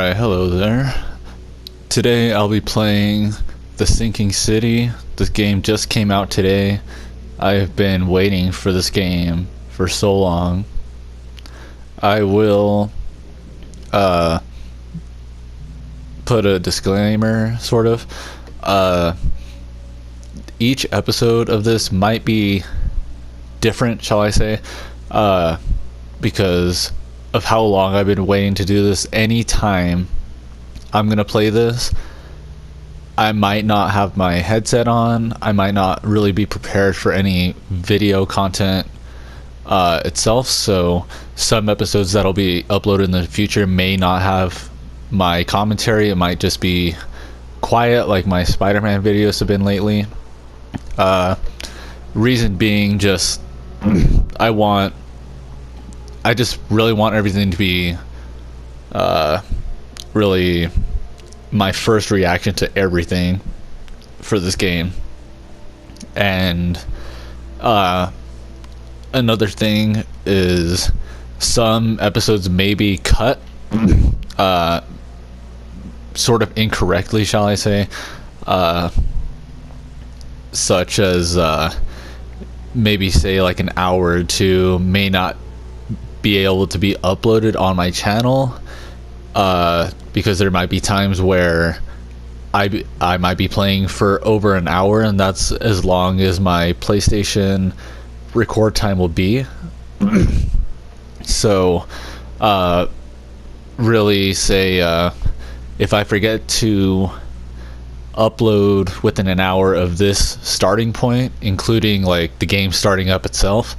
Alright, hello there. Today I'll be playing The Sinking City. This game just came out today. I've been waiting for this game for so long. I will put a disclaimer, sort of. Each episode of this might be different, shall I say, because of how long I've been waiting to do this. Anytime I'm gonna play this, I might not have my headset on. I might not really be prepared for any video content itself, so some episodes that'll be uploaded in the future may not have my commentary. It might just be quiet, like my Spider-Man videos have been lately. Reason being, just I just really want everything to be really my first reaction to everything for this game. And another thing is some episodes may be cut sort of incorrectly, shall I say, such as maybe say like an hour or two may not be able to be uploaded on my channel, because there might be times where I might be playing for over an hour, and that's as long as my PlayStation record time will be. So really say if I forget to upload within an hour of this starting point, including like the game starting up itself,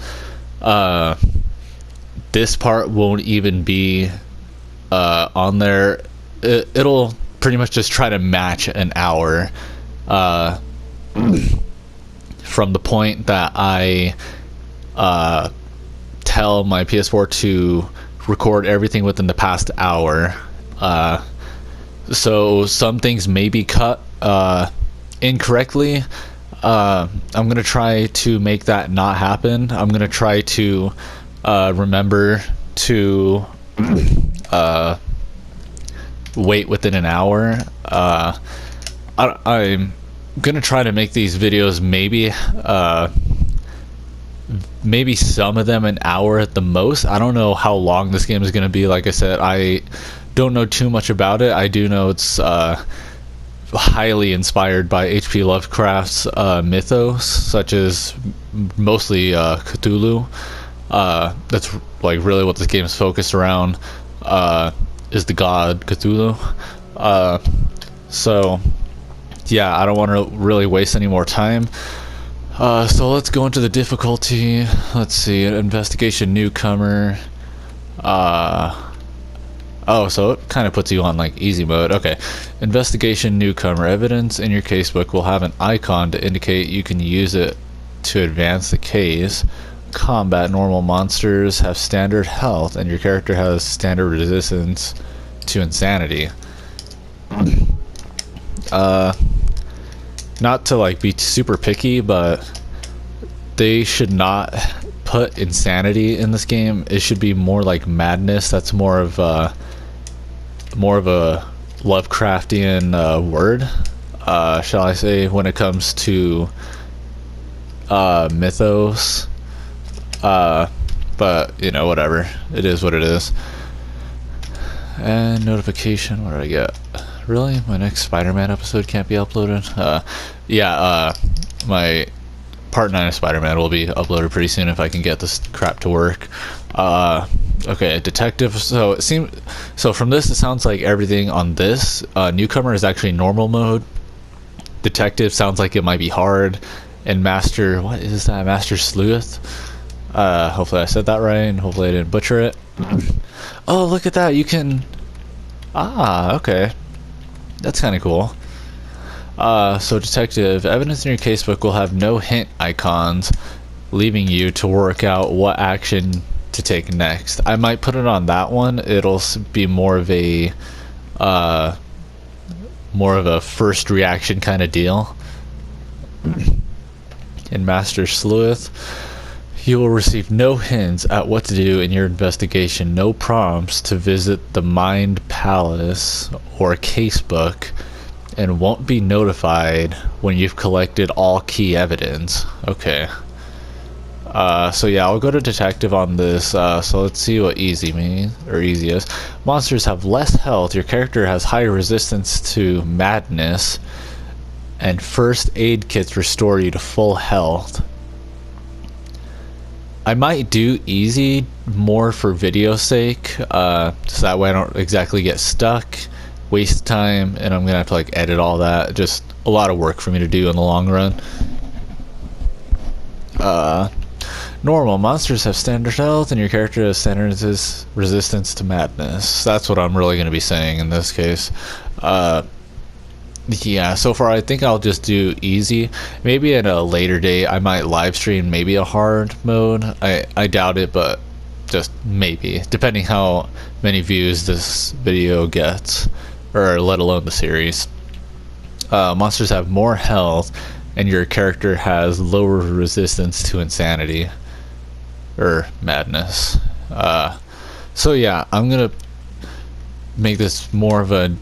this part won't even be on there. It'll pretty much just try to match an hour from the point that I tell my PS4 to record everything within the past hour. So some things may be cut incorrectly. I'm gonna try to make that not happen. I'm gonna try to remember to wait within an hour. I'm gonna try to make these videos maybe some of them an hour at the most. I don't know how long this game is gonna be. Like I said, I don't know too much about it. I do know it's highly inspired by H.P. Lovecraft's mythos, such as mostly Cthulhu. That's like really what this game is focused around, is the god Cthulhu. So yeah, I don't want to really waste any more time. So let's go into the difficulty. Let's see, an investigation newcomer. Oh, so it kind of puts you on like easy mode. Okay, investigation newcomer. Evidence in your casebook will have an icon to indicate you can use it to advance the case. Combat. Normal monsters have standard health, and your character has standard resistance to insanity. Not to like be super picky, but they should not put insanity in this game. It should be more like madness. That's more of a Lovecraftian word, shall I say, when it comes to mythos. But you know, whatever, it is what it is. And notification, what did I get? Really? My next Spider-Man episode can't be uploaded? My part 9 of Spider-Man will be uploaded pretty soon if I can get this crap to work. Okay, detective. So it seems, so from this it sounds like everything on this newcomer is actually normal mode. Detective sounds like it might be hard, and master, what is that? Master sleuth. Hopefully I said that right, and hopefully I didn't butcher it. Oh, look at that, you can, okay, that's kind of cool. So detective, evidence in your casebook will have no hint icons, leaving you to work out what action to take next. I might put it on that one. It'll be more of a first reaction kind of deal. In Master Sleuth, You will receive no hints at what to do in your investigation, no prompts to visit the Mind Palace or casebook, and won't be notified when you've collected all key evidence. Okay. So yeah, I'll go to detective on this. So let's see what easy means, or easy is. Monsters have less health. Your character has higher resistance to madness, and first aid kits restore you to full health. I might do easy more for video's sake, so that way I don't exactly get stuck, waste time, and I'm gonna have to like edit all that. Just a lot of work for me to do in the long run. Normal. Monsters have standard health, and your character has standard resistance to madness. That's what I'm really going to be saying in this case. Yeah, so far I think I'll just do easy. Maybe at a later date I might live stream maybe a hard mode. I doubt it, but just maybe, depending how many views this video gets, or let alone the series. Monsters have more health, and your character has lower resistance to insanity or madness. So yeah, I'm gonna make this more of a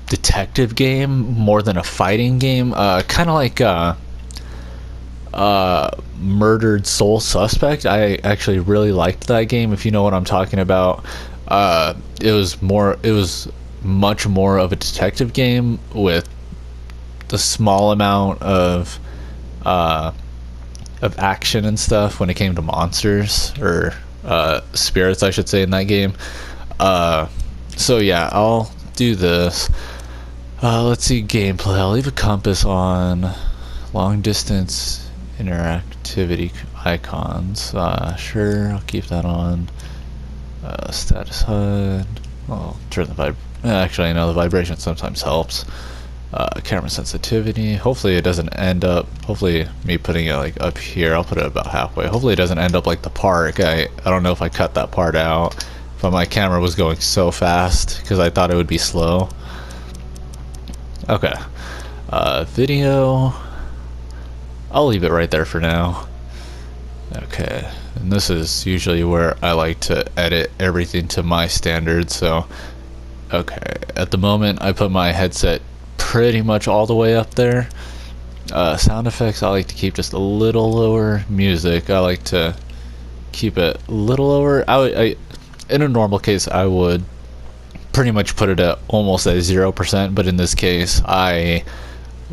detective game more than a fighting game. Kind of like Murdered Soul Suspect. I actually really liked that game, if you know what I'm talking about. It was much more of a detective game with the small amount of action and stuff when it came to monsters, or spirits I should say, in that game. So yeah, I'll do this. Let's see, gameplay. I'll leave a compass on. Long distance interactivity icons. Sure, I'll keep that on. Status HUD. I'll turn the actually, I know the vibration sometimes helps. Camera sensitivity. Hopefully it doesn't end up, hopefully me putting it like up here, I'll put it about halfway. Hopefully it doesn't end up like the park. I don't know if I cut that part out, but my camera was going so fast because I thought it would be slow. Okay. Video. I'll leave it right there for now. Okay. And this is usually where I like to edit everything to my standards, so okay. At the moment I put my headset pretty much all the way up there. Sound effects I like to keep just a little lower. Music I like to keep it a little lower. I in a normal case I would pretty much put it at almost at 0%, but in this case I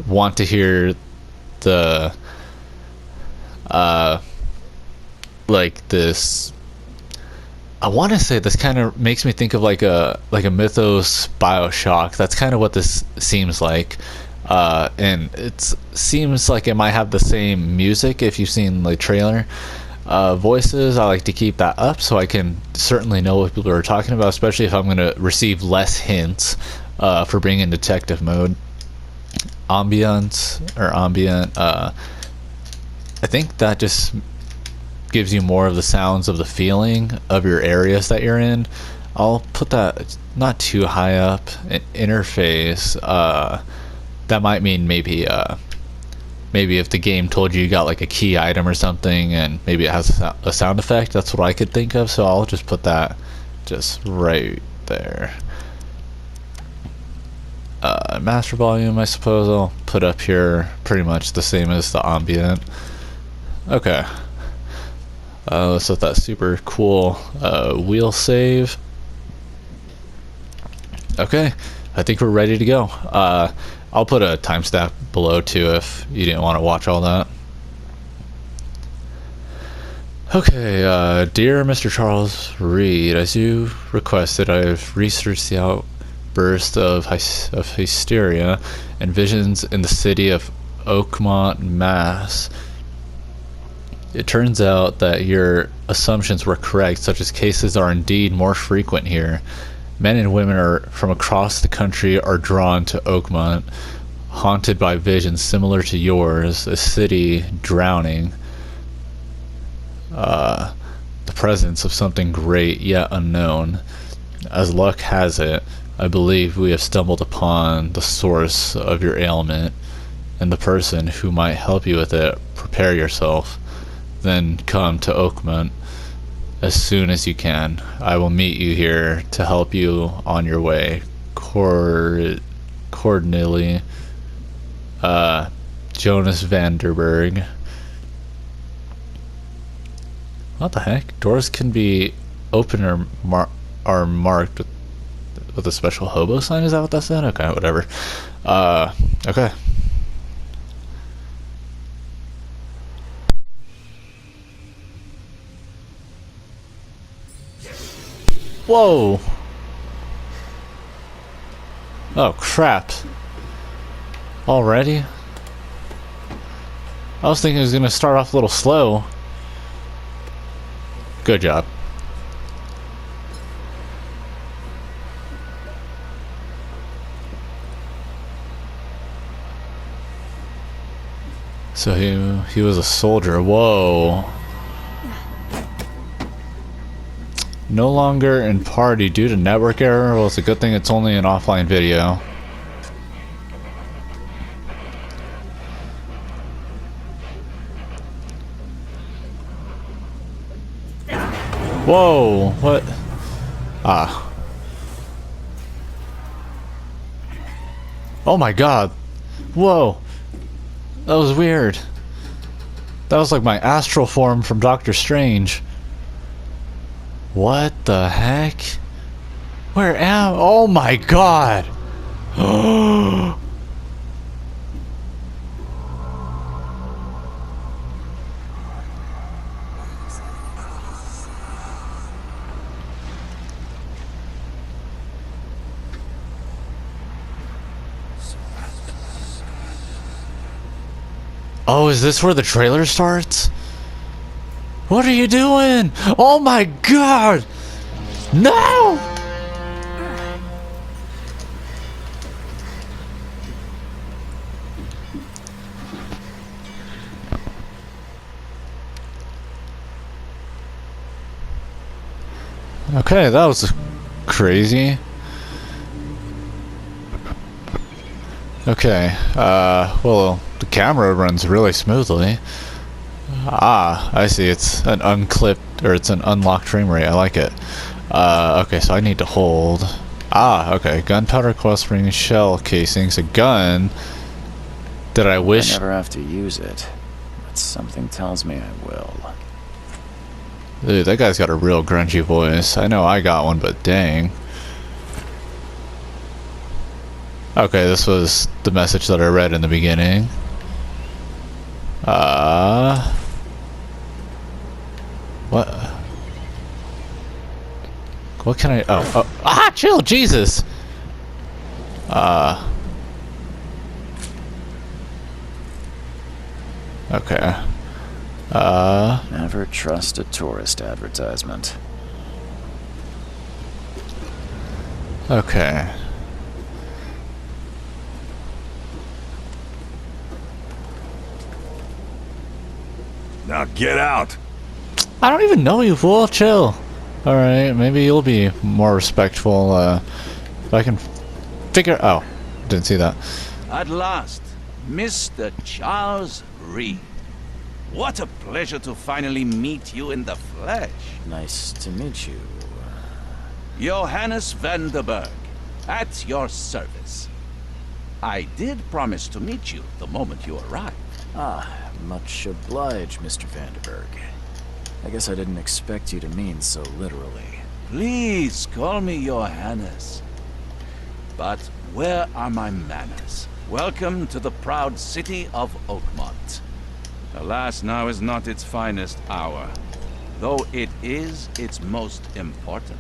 want to hear the like this, I want to say this kind of makes me think of like a Mythos Bioshock. That's kind of what this seems like. And it seems like it might have the same music if you've seen the trailer. Voices, I like to keep that up so I can certainly know what people are talking about, especially if I'm going to receive less hints for being in detective mode. Ambient, I think that just gives you more of the sounds of the feeling of your areas that you're in. I'll put that not too high up. Interface, that might mean maybe if the game told you got like a key item or something and maybe it has a sound effect. That's what I could think of, so I'll just put that just right there. Master volume, I suppose I'll put up here pretty much the same as the ambient. Okay. Let's let that super cool wheel save. Okay, I think we're ready to go. I'll put a timestamp below too if you didn't want to watch all that. Okay, dear Mr. Charles Reed, as you requested, I've researched the outburst of hysteria and visions in the city of Oakmont, Mass. It turns out that your assumptions were correct, such as cases are indeed more frequent here. Men and women from across the country are drawn to Oakmont, haunted by visions similar to yours, a city drowning. The presence of something great yet unknown. As luck has it, I believe we have stumbled upon the source of your ailment and the person who might help you with it. Prepare yourself. then come to Oakmont as soon as you can. I will meet you here to help you on your way. Corneli, Jonas Vanderberg. What the heck? Doors can be open or are marked with a special hobo sign. Is that what that said? Okay, whatever. Okay. Whoa! Oh crap. Already? I was thinking it was gonna start off a little slow. Good job. So he was a soldier. Whoa. No longer in party due to network error. Well, it's a good thing it's only an offline video. Whoa, what? Ah. Oh my god. Whoa. That was weird. That was like my astral form from Doctor Strange. What the heck? Where am? Oh my god! Oh, is this where the trailer starts? What are you doing? Oh my god! No! Okay, that was crazy. Okay, well, the camera runs really smoothly. Ah, I see. It's an unclipped, or it's an unlocked frame rate. I like it. Okay, so I need to hold. Ah, okay. Gunpowder, coil spring, shell casings, a gun. Did I wish? I never have to use it, but something tells me I will. Dude, that guy's got a real grungy voice. I know I got one, but dang. Okay, this was the message that I read in the beginning. What? What can I? Oh, ah! Chill, Jesus. Okay. Never trust a tourist advertisement. Okay. Now get out. I don't even know you, fool. Chill. Alright, maybe you'll be more respectful, if I can figure... Oh, didn't see that. At last, Mr. Charles Reed. What a pleasure to finally meet you in the flesh. Nice to meet you. Johannes Vanderberg, at your service. I did promise to meet you the moment you arrived. Ah, much obliged, Mr. Vanderberg. I guess I didn't expect you to mean so literally. Please call me Johannes. But where are my manners? Welcome to the proud city of Oakmont. Alas, now is not its finest hour, though it is its most important.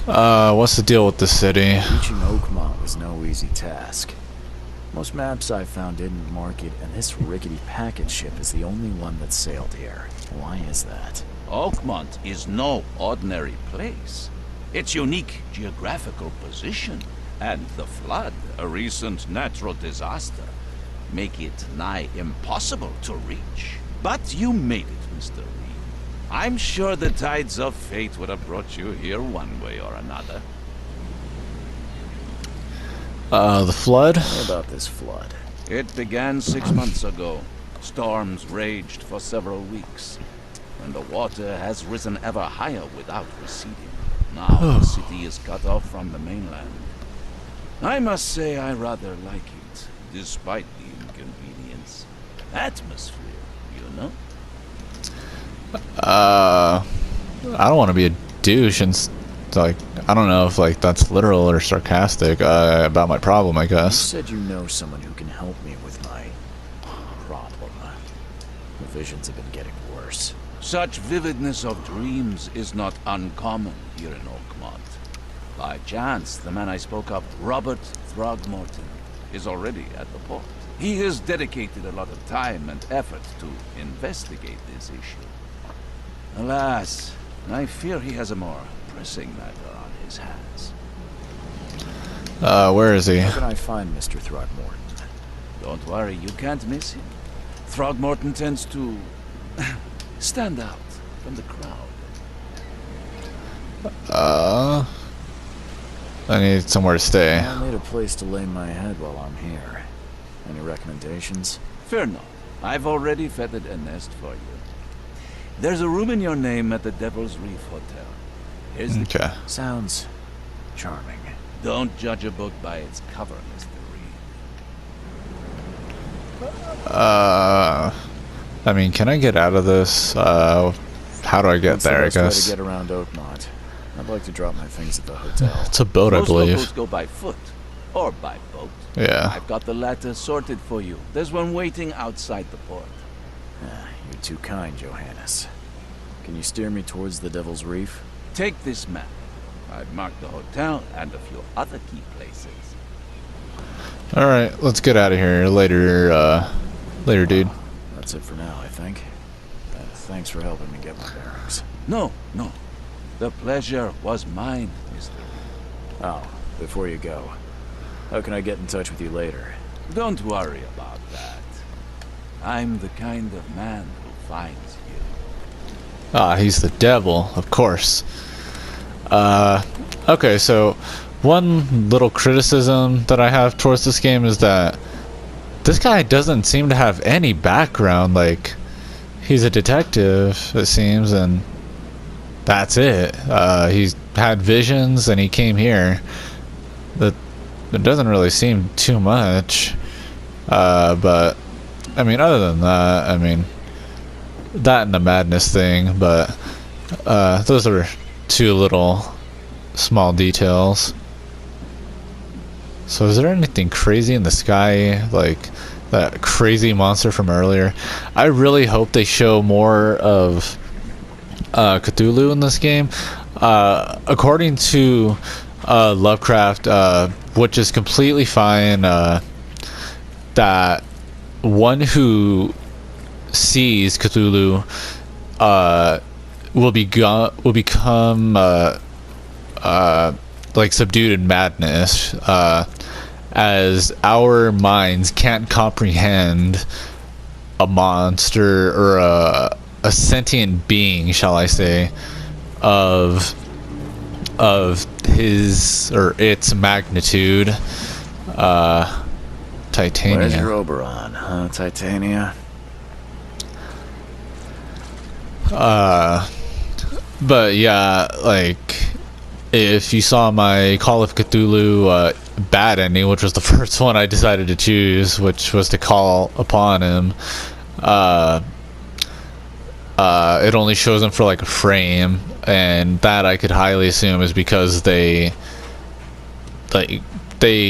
What's the deal with the city? Reaching Oakmont was no easy task. Most maps I found didn't mark it, and this rickety packet ship is the only one that sailed here. Why is that? Oakmont is no ordinary place. Its unique geographical position and the flood, a recent natural disaster, make it nigh impossible to reach. But you made it, Mr. Reed. I'm sure the tides of fate would have brought you here one way or another. The flood? What about this flood? It began 6 months ago. Storms raged for several weeks, and the water has risen ever higher without receding. Now the city is cut off from the mainland. I must say I rather like it, despite the inconvenience. Atmosphere, you know? I don't want to be a douche and like, I don't know if like that's literal or sarcastic about my problem, I You guess. said you know someone who can help me with my problem. The visions have been getting worse. Such vividness of dreams is not uncommon here in Oakmont. By chance, the man I spoke of, Robert Throgmorton, is already at the port. He has dedicated a lot of time and effort to investigate this issue. Alas, I fear he has a more pressing matter on his hands. Where is he? How can I find Mr. Throgmorton? Don't worry, you can't miss him. Throgmorton tends to stand out from the crowd. I need somewhere to stay. I'll need a place to lay my head while I'm here. Any recommendations? Fear not. I've already feathered a nest for you. There's a room in your name at the Devil's Reef Hotel. Here's the Okay. Sounds charming. Don't judge a book by its cover, Mr. Reed. I mean, can I get out of this? How do I get What's the there, I best way guess? to get around Oakmont? I'd like to drop my things at the hotel. It's a boat, I Most believe. locals go by foot or by boat. Yeah. I've got the latter sorted for you. There's one waiting outside the port. You're too kind, Johannes. Can you steer me towards the Devil's Reef? Take this map. I've marked the hotel and a few other key places. Alright, let's get out of here. Later, later, dude. That's it for now, I think. Thanks for helping me get my bearings. No. The pleasure was mine, Mr. Reed. Oh, before you go, how can I get in touch with you later? Don't worry about that. I'm the kind of man who finds you. Ah, he's the devil, of course. Okay, so one little criticism that I have towards this game is that this guy doesn't seem to have any background. Like, he's a detective, it seems, and that's it. He's had visions and he came here. That it doesn't really seem too much. But I mean, other than that, I mean, that and the madness thing, but those are two little small details. So is there anything crazy in the sky, like that crazy monster from earlier? I really hope they show more of Cthulhu in this game. According to Lovecraft, which is completely fine, that one who sees Cthulhu will become like subdued in madness, as our minds can't comprehend a monster or a sentient being, shall I say, of his or its magnitude. Titania. Where's your Oberon, huh, Titania? But yeah, like, if you saw my Call of Cthulhu bad ending, which was the first one I decided to choose, which was to call upon him, it only shows him for like a frame, and that I could highly assume is because they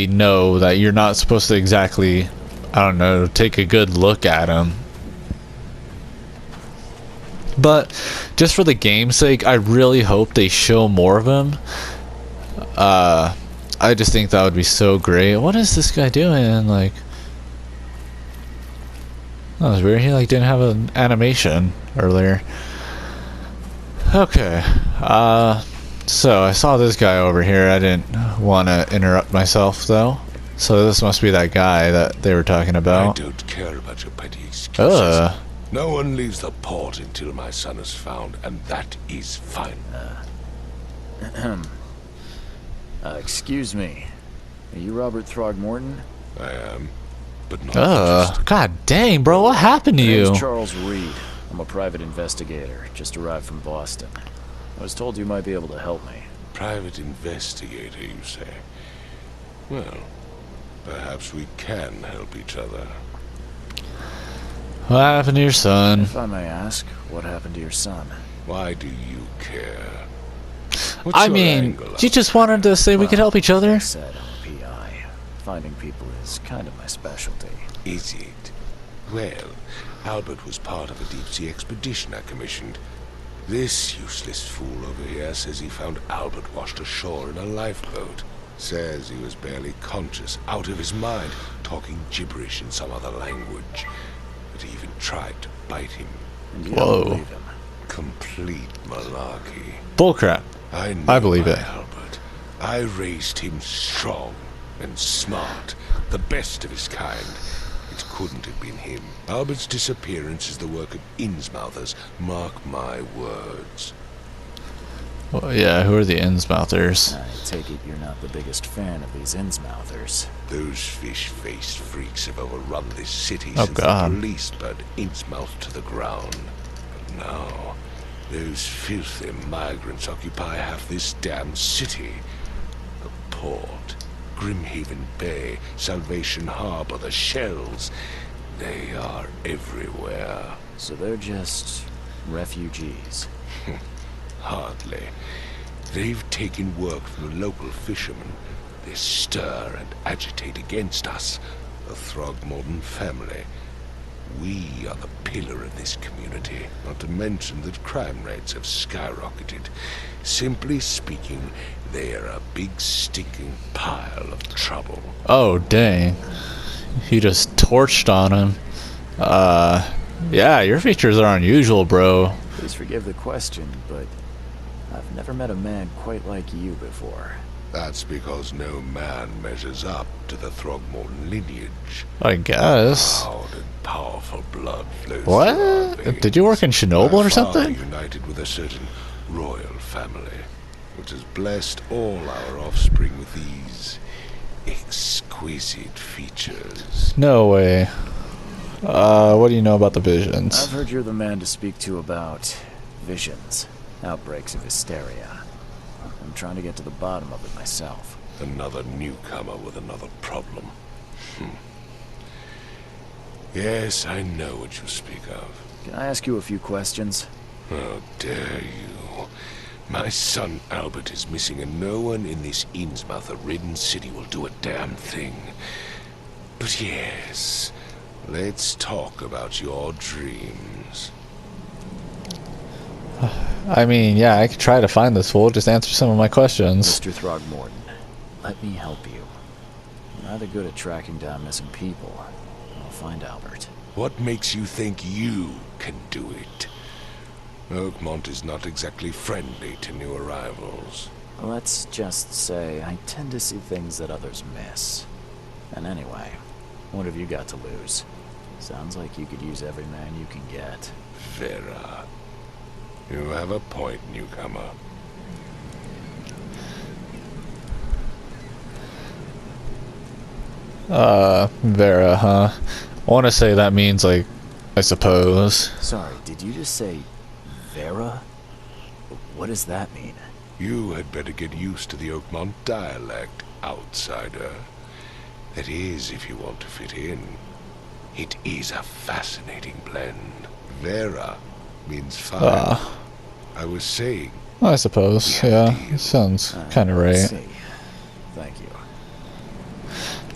know that you're not supposed to exactly, I don't know, take a good look at him. But just for the game's sake, I really hope they show more of him. I just think that would be so great. What is this guy doing? Like, that was weird. He like didn't have an animation earlier. Okay. So I saw this guy over here. I didn't want to interrupt myself though. So this must be that guy that they were talking I about. don't care about your petty excuses. Ugh. No one leaves the port until my son is found, and that is fine. Excuse me. Are you Robert Throgmorton? I am. but not interested. God dang, bro, what happened to My you? name's Charles Reed. I'm a private investigator. Just arrived from Boston. I was told you might be able to help me. Private investigator, you say? Well, perhaps we can help each other. What happened to your son? If I may ask, what happened to your son? Why do you care? What's I your mean, angle you on just wanted to say we could help each Like other? I said, I'm a PI. Finding people is kind of my specialty. Is it? Well, Albert was part of a deep-sea expedition I commissioned. This useless fool over here says he found Albert washed ashore in a lifeboat. Says he was barely conscious, out of his mind, talking gibberish in some other language. But he even tried to bite him. And you Whoa. don't believe him. Complete malarkey. Bullcrap. I believe my it. Albert. I raised him strong and smart, the best of his kind. It couldn't have been him. Albert's disappearance is the work of Innsmouthers. Mark my words. Well, yeah, who are the Innsmouthers? I take it you're not the biggest fan of these Innsmouthers. Those fish-faced freaks have overrun this city Oh, since God. the police burned Innsmouth to the ground. But now, those filthy migrants occupy half this damn city. The port, Grimhaven Bay, Salvation Harbor, the shells. They are everywhere. So they're just refugees. Hardly. They've taken work from the local fishermen. They stir and agitate against us, the Throgmorton family. We are the pillar of this community, not to mention that crime rates have skyrocketed. Simply speaking, they are a big stinking pile of trouble. Oh, dang. You just torched on him. Yeah, your features are unusual, bro. Please forgive the question, but I've never met a man quite like you before. That's because no man measures up to the Throgmorton lineage. I guess. Proud and powerful blood flows through our What? veins. Did you work in Chernobyl My or father something? united with a certain royal family, which has blessed all our offspring with these exquisite features. No way. What do you know about the visions? I've heard you're the man to speak to about visions, outbreaks of hysteria. I'm trying to get to the bottom of it myself. Another newcomer with another problem. Yes, I know what you speak of. Can I ask you a few questions? How dare you? My son Albert is missing, and no one in this Innsmouth-ridden city will do a damn thing. But yes, let's talk about your dreams. I mean, yeah, I could try to find this fool. Just answer some of my questions. Mr. Throgmorton, let me help you. I'm rather good at tracking down missing people. I'll find Albert. What makes you think you can do it? Oakmont is not exactly friendly to new arrivals. Let's just say I tend to see things that others miss. And anyway, what have you got to lose? Sounds like you could use every man you can get. Vera, you have a point, newcomer. Vera, huh? I want to say that means, like, I suppose. Sorry, did you just say Vera? What does that mean? You had better get used to the Oakmont dialect, outsider. That is, if you want to fit in. It is a fascinating blend. Vera means fire. I was saying, I suppose, yeah. Sounds kind of I right. see. Thank you.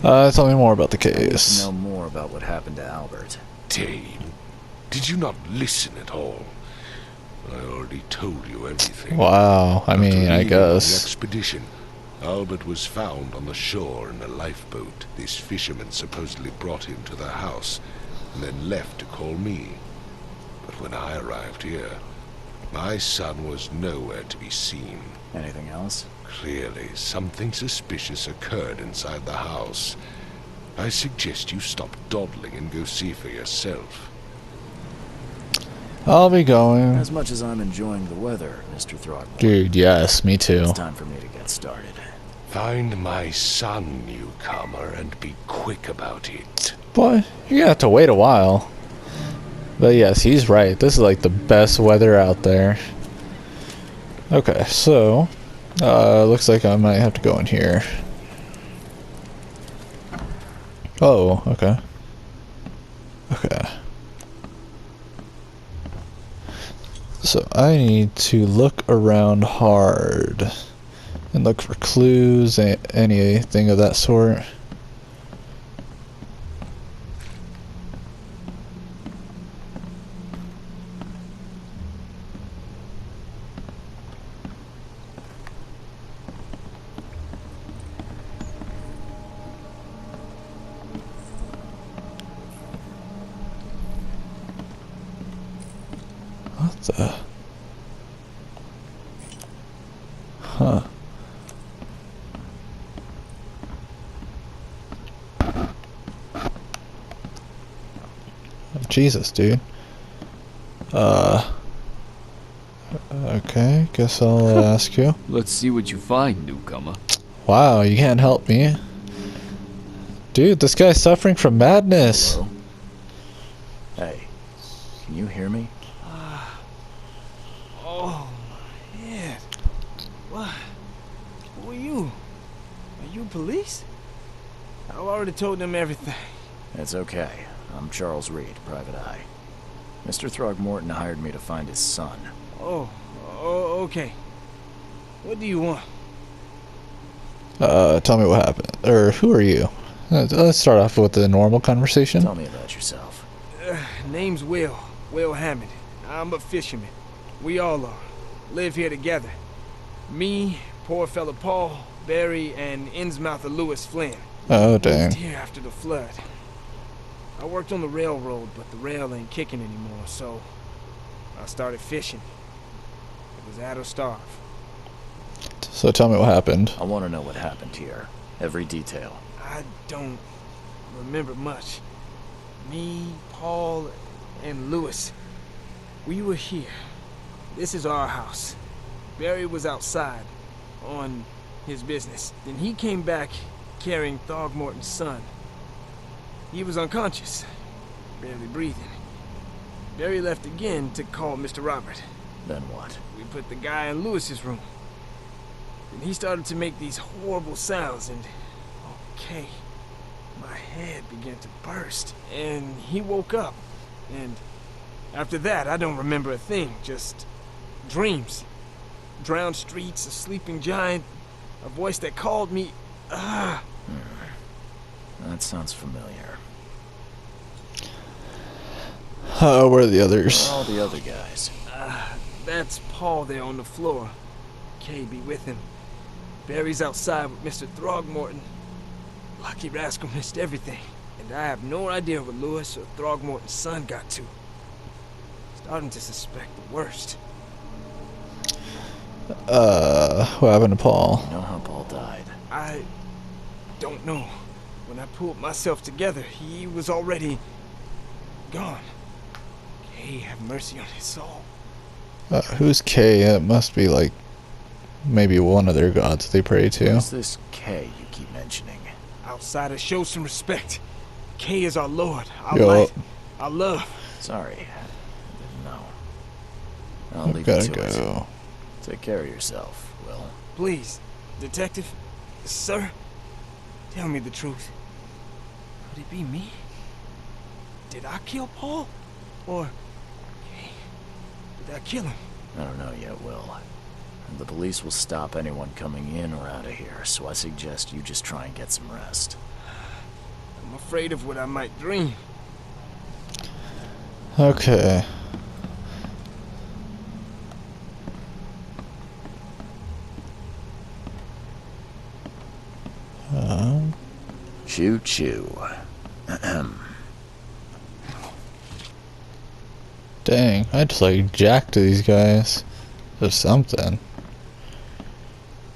Tell me more about the I need to case. know more about what happened to Albert. Dane, did you not listen at all? I already told you everything. Wow, I After mean, I leaving on the guess. expedition, Albert was found on the shore in a lifeboat. This fisherman supposedly brought him to their house, and then left to call me. But when I arrived here, my son was nowhere to be seen. Anything else? Clearly, something suspicious occurred inside the house. I suggest you stop dawdling and go see for yourself. I'll be going. As much as I'm enjoying the weather, Mr. Throgmorton, Dude, yes, me too. it's time for me to get started. Find my son, newcomer, and be quick about it. Boy, you're gonna have to wait a while. But yes, he's right. This is like the best weather out there. Okay, so looks like I might have to go in here. Oh, okay. Okay. So I need to look around hard and look for clues, anything of that sort. What the? Huh. Jesus, dude. Okay, guess I'll ask you. Let's see what you find, newcomer. Wow, you can't help me. Dude, this guy's suffering from madness. Hello? Hey, can you hear me? Oh, my head. What? Who are you? Are you police? I already told them everything. It's okay. I'm Charles Reed, Private Eye. Mr. Throgmorton hired me to find his son. Oh, okay. What do you want? Tell me what happened. Or who are you? Let's start off with the normal conversation. Tell me about yourself. Name's Will Hammond. I'm a fisherman. We all are. Live here together. Me, poor fella Paul, Barry, and Innsmouther Lewis Flynn. Oh, dang. Moved here after the flood. I worked on the railroad, but the rail ain't kicking anymore, so I started fishing. It was add or starve. So tell me what happened. I want to know what happened here. Every detail. I don't remember much. Me, Paul, and Lewis, we were here. This is our house. Barry was outside on his business. Then he came back carrying Throgmorton's son. He was unconscious, barely breathing. Barry left again to call Mr. Robert. Then what? We put the guy in Lewis's room. Then he started to make these horrible sounds and... okay, my head began to burst. And he woke up. And after that, I don't remember a thing. Just dreams. Drowned streets, a sleeping giant, a voice that called me... That sounds familiar. Where are the others? Where are all the other guys? That's Paul there on the floor. Kay be with him. Barry's outside with Mr. Throgmorton. Lucky rascal missed everything. And I have no idea what Lewis or Throgmorton's son got to. Starting to suspect the worst. What happened to Paul? You know how Paul died? I don't know. When I pulled myself together, he was already gone. Kay have mercy on his soul. Who's K? It must be like maybe one of their gods they pray to. Who's this K you keep mentioning? Outsiders, show some respect. Kay is our lord, our Yo. light, our love. Sorry, I didn't know. I'll I've leave gotta you to it. go. Take care of yourself, Will. Please, detective, sir, tell me the truth. Could it be me? Did I kill Paul? Or Kay? Did I kill him? I don't know yet, Will. And the police will stop anyone coming in or out of here, so I suggest you just try and get some rest. I'm afraid of what I might dream. Okay. Choo choo. Dang, I just like jacked these guys. Or something.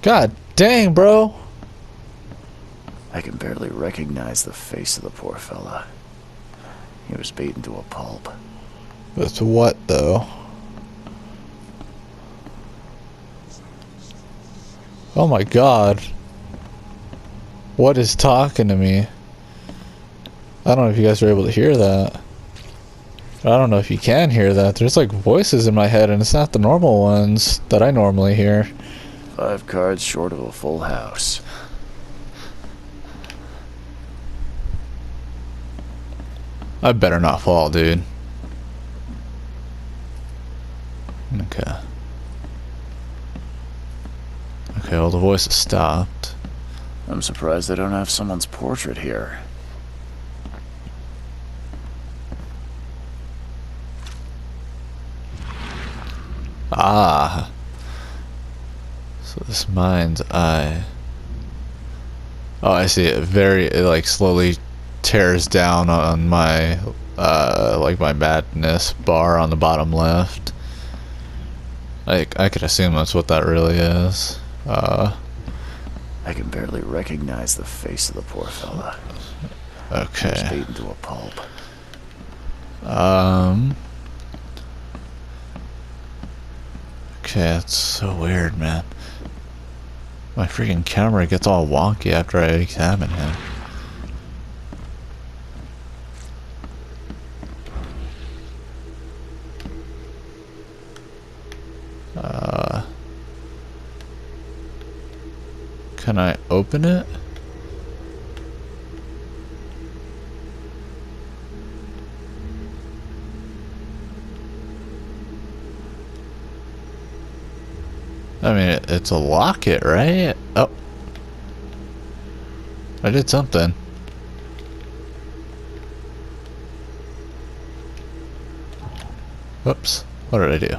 God dang, bro. I can barely recognize the face of the poor fella. He was beaten to a pulp. With what though? Oh my god. What is talking to me? I don't know if you guys are able to hear that. I don't know if you can hear that. There's like voices in my head, and it's not the normal ones that I normally hear. 5 cards short of a full house. I better not fall, dude. Okay. Okay, well, the voice has stopped. I'm surprised they don't have someone's portrait here. Ah. So this mind's eye. Oh, I see it. It like slowly tears down on my like my madness bar on the bottom left. I could assume that's what that really is. I can barely recognize the face of the poor fella. Okay. Just ate into a pulp. Okay, that's so weird, man. My freaking camera gets all wonky after I examine him. Can I open it? I mean, it's a locket, right? Oh. I did something. Whoops. What did I do?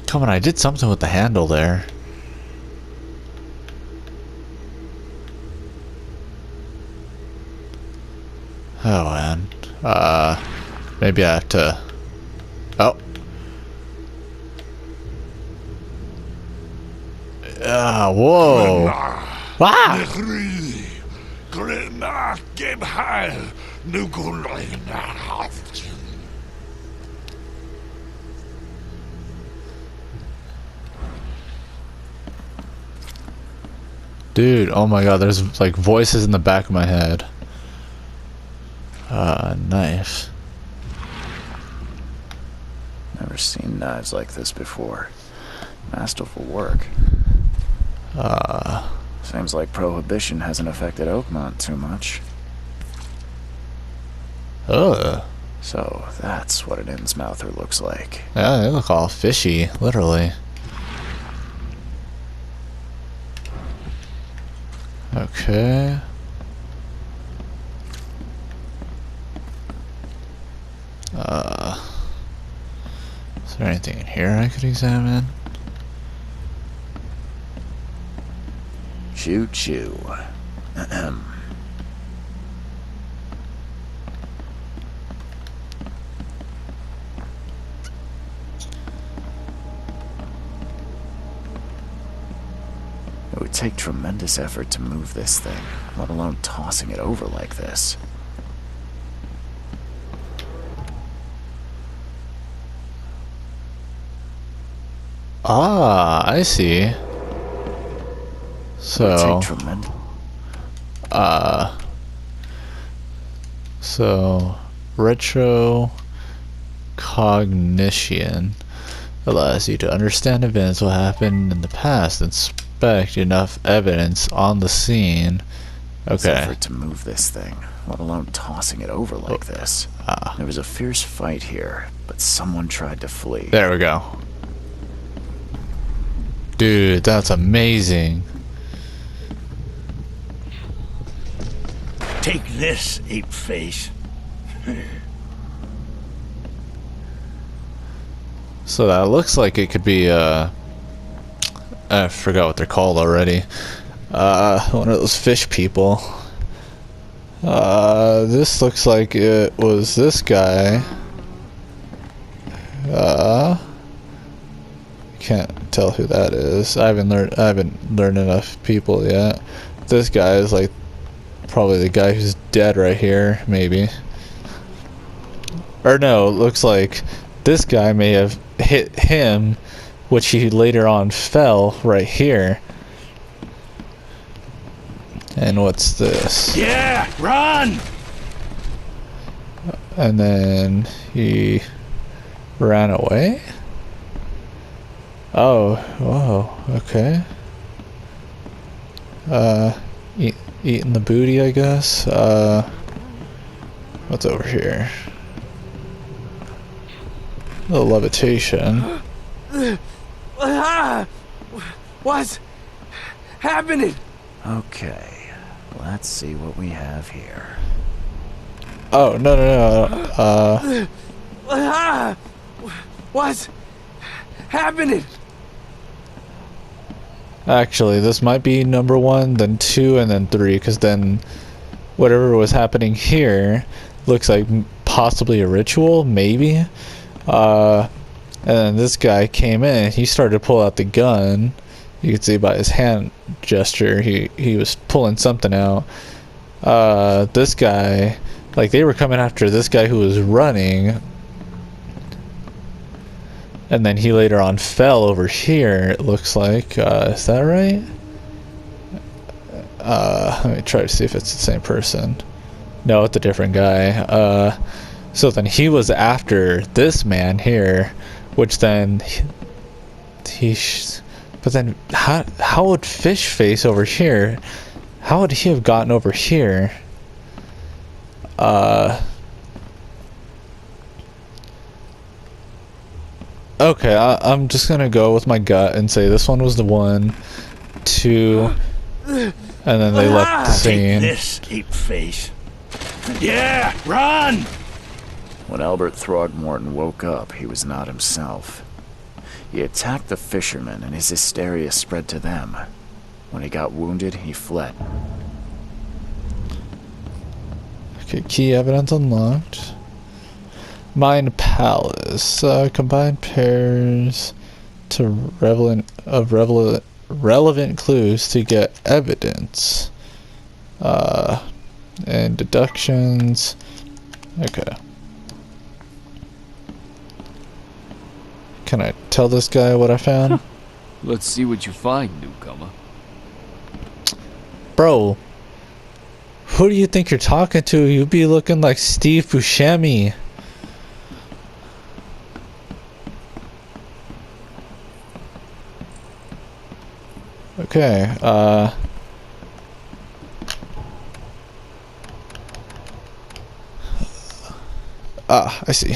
Come on, I did something with the handle there. Oh, man. Maybe I have to... Oh. Whoa. Ah! Dude, oh my god, there's like voices in the back of my head. Nice. Never seen knives like this before. Masterful work. Seems like prohibition hasn't affected Oakmont too much. So that's what an Innsmouther looks like. Yeah, they look all fishy, literally. Okay. Is there anything in here I could examine? Choo choo. Ahem. It would take tremendous effort to move this thing, let alone tossing it over like this. Ah, I see. So, so retro cognition allows you to understand events what happened in the past, inspect enough evidence on the scene. Okay. Effort to move this thing, let alone tossing it over like this. There was a fierce fight here, but someone tried to flee. There we go. Dude, that's amazing. Take this, ape face. So that looks like it could be I forgot what they're called already. One of those fish people. This looks like it was this guy. Can't tell who that is. I haven't learned enough people yet. This guy is like probably the guy who's dead right here, maybe. Or no, it looks like this guy may have hit him, which he later on fell right here. And what's this? Yeah, run! And then he ran away? Oh, whoa, okay. Eating the booty, I guess. What's over here? The levitation. What's happening? Okay, let's see what we have here. Oh, no. What's happening? Actually, this might be number 1, then 2, and then 3, because then whatever was happening here looks like possibly a ritual, maybe. And then this guy came in, he started to pull out the gun. You can see by his hand gesture, he was pulling something out. This guy, like they were coming after this guy who was running. And then he later on fell over here, it looks like. Is that right? Let me try to see if it's the same person. No, it's a different guy. So then he was after this man here, which then but then how would Fish Face over here? How would he have gotten over here? Okay, I'm just gonna go with my gut and say this one was the 1, 2, and then they left the Take scene. this, ape face. Yeah, run! When Albert Throgmorton woke up, he was not himself. He attacked the fishermen, and his hysteria spread to them. When he got wounded, he fled. Okay, key evidence unlocked. Mind Palace. Combine pairs to relevant clues to get evidence. And deductions. Okay. Can I tell this guy what I found? Let's see what you find, newcomer. Bro, who do you think you're talking to? You be looking like Steve Buscemi. Okay, I see.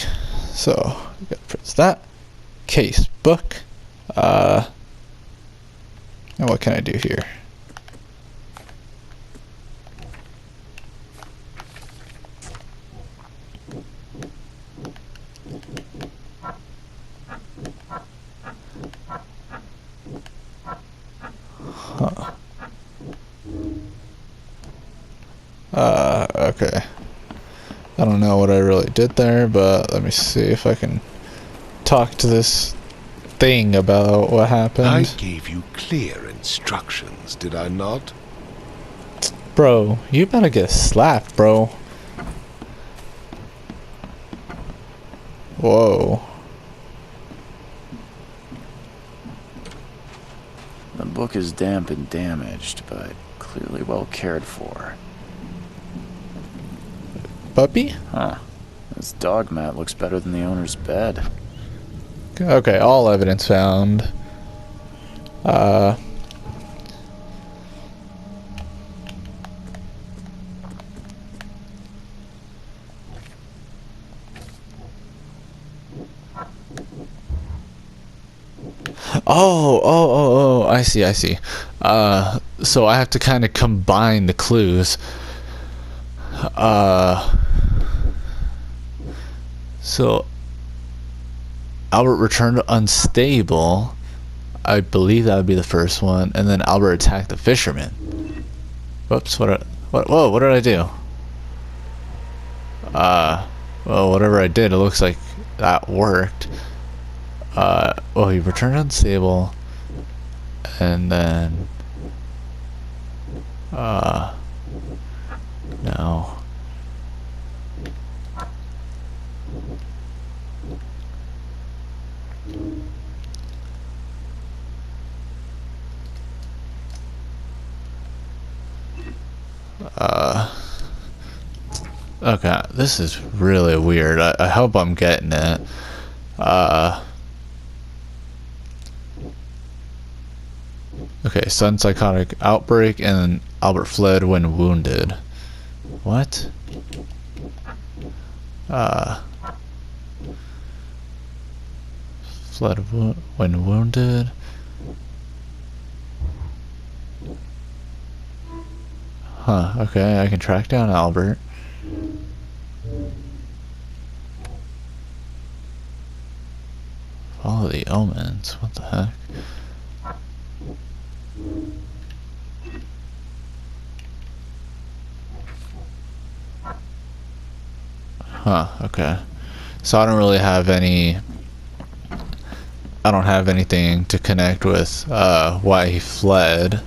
So, we gotta press that. Case book. And what can I do here? Okay. I don't know what I really did there, but let me see if I can talk to this thing about what happened. I gave you clear instructions, did I not? Bro, you better get slapped, bro. Whoa. The book is damp and damaged, but clearly well cared for. Puppy? Huh. This dog mat looks better than the owner's bed. Okay, all evidence found. Oh, I see. So I have to kind of combine the clues. So Albert returned unstable. I believe that would be the first one, and then Albert attacked the fisherman. Whoops! What did I do? Well, whatever I did, it looks like that worked. Well, he returned unstable, and then no. Okay, this is really weird. I hope I'm getting it. Okay, sudden psychotic outbreak and Albert fled when wounded. What? Fled when wounded. Huh, okay, I can track down Albert. Follow the omens. What the heck? Huh, okay. So I don't really have any... I don't have anything to connect with why he fled.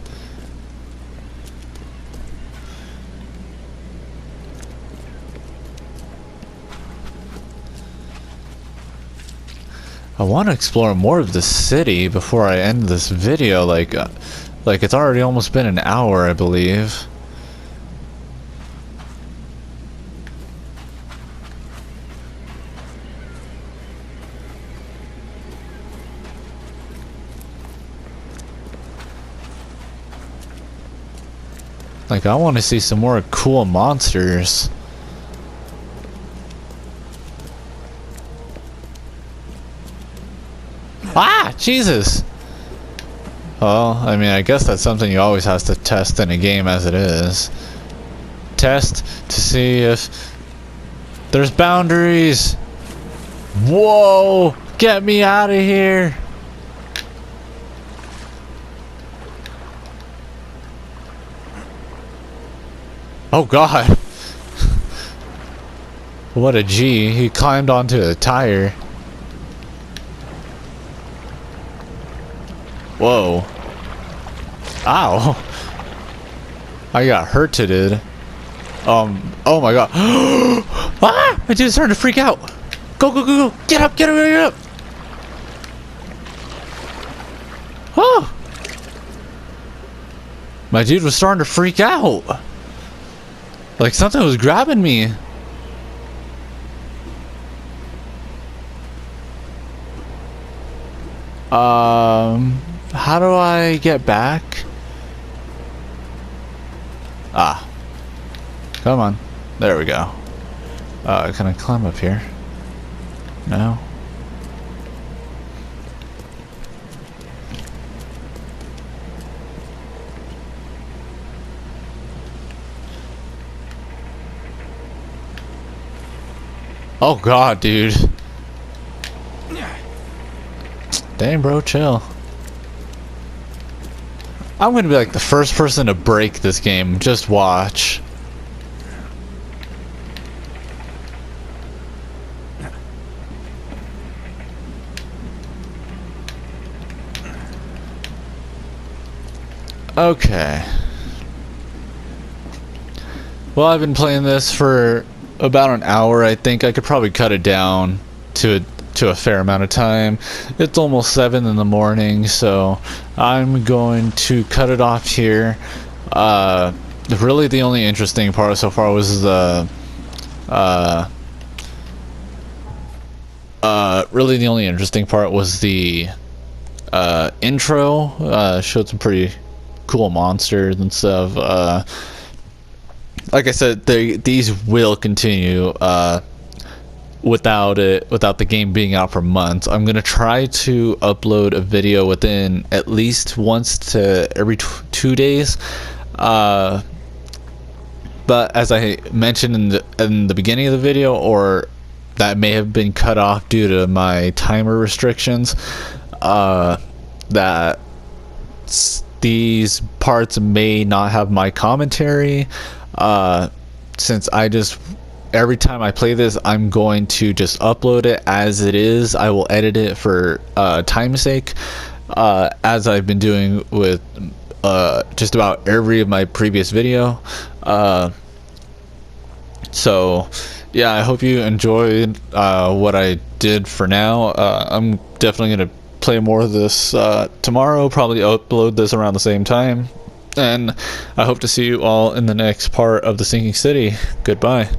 I want to explore more of the city before I end this video. Like it's already almost been an hour, I believe. Like, I want to see some more cool monsters. Ah! Jesus! Well, I mean, I guess that's something you always have to test in a game as it is. Test to see if there's boundaries! Whoa! Get me out of here! Oh god! What a G. He climbed onto a tire. Whoa. Ow. I got hurted. Oh my god. Ah! My dude's starting to freak out. Go, go, go, go. Get up, get up, get up. Oh! My dude was starting to freak out. Like something was grabbing me. How do I get back? Ah. Come on. There we go. Can I climb up here? No. Oh god, dude. Dang, bro, chill. I'm gonna be like the first person to break this game. Just watch. Okay. Well, I've been playing this for about an hour. I think I could probably cut it down to a fair amount of time. It's almost 7 in the morning, so I'm going to cut it off here. Really the only interesting part so far was the really the only interesting part was the intro. Showed some pretty cool monsters and stuff. Like I said, these will continue without the game being out for months. I'm gonna try to upload a video within at least once to every 2 days. But as I mentioned in the beginning of the video, or that may have been cut off due to my timer restrictions, that these parts may not have my commentary. Since every time I play this, I'm going to just upload it as it is. I will edit it for time's sake, as I've been doing with just about every of my previous video. So yeah, I hope you enjoyed what I did for now. I'm definitely gonna play more of this tomorrow, probably upload this around the same time. And I hope to see you all in the next part of The Sinking City. Goodbye.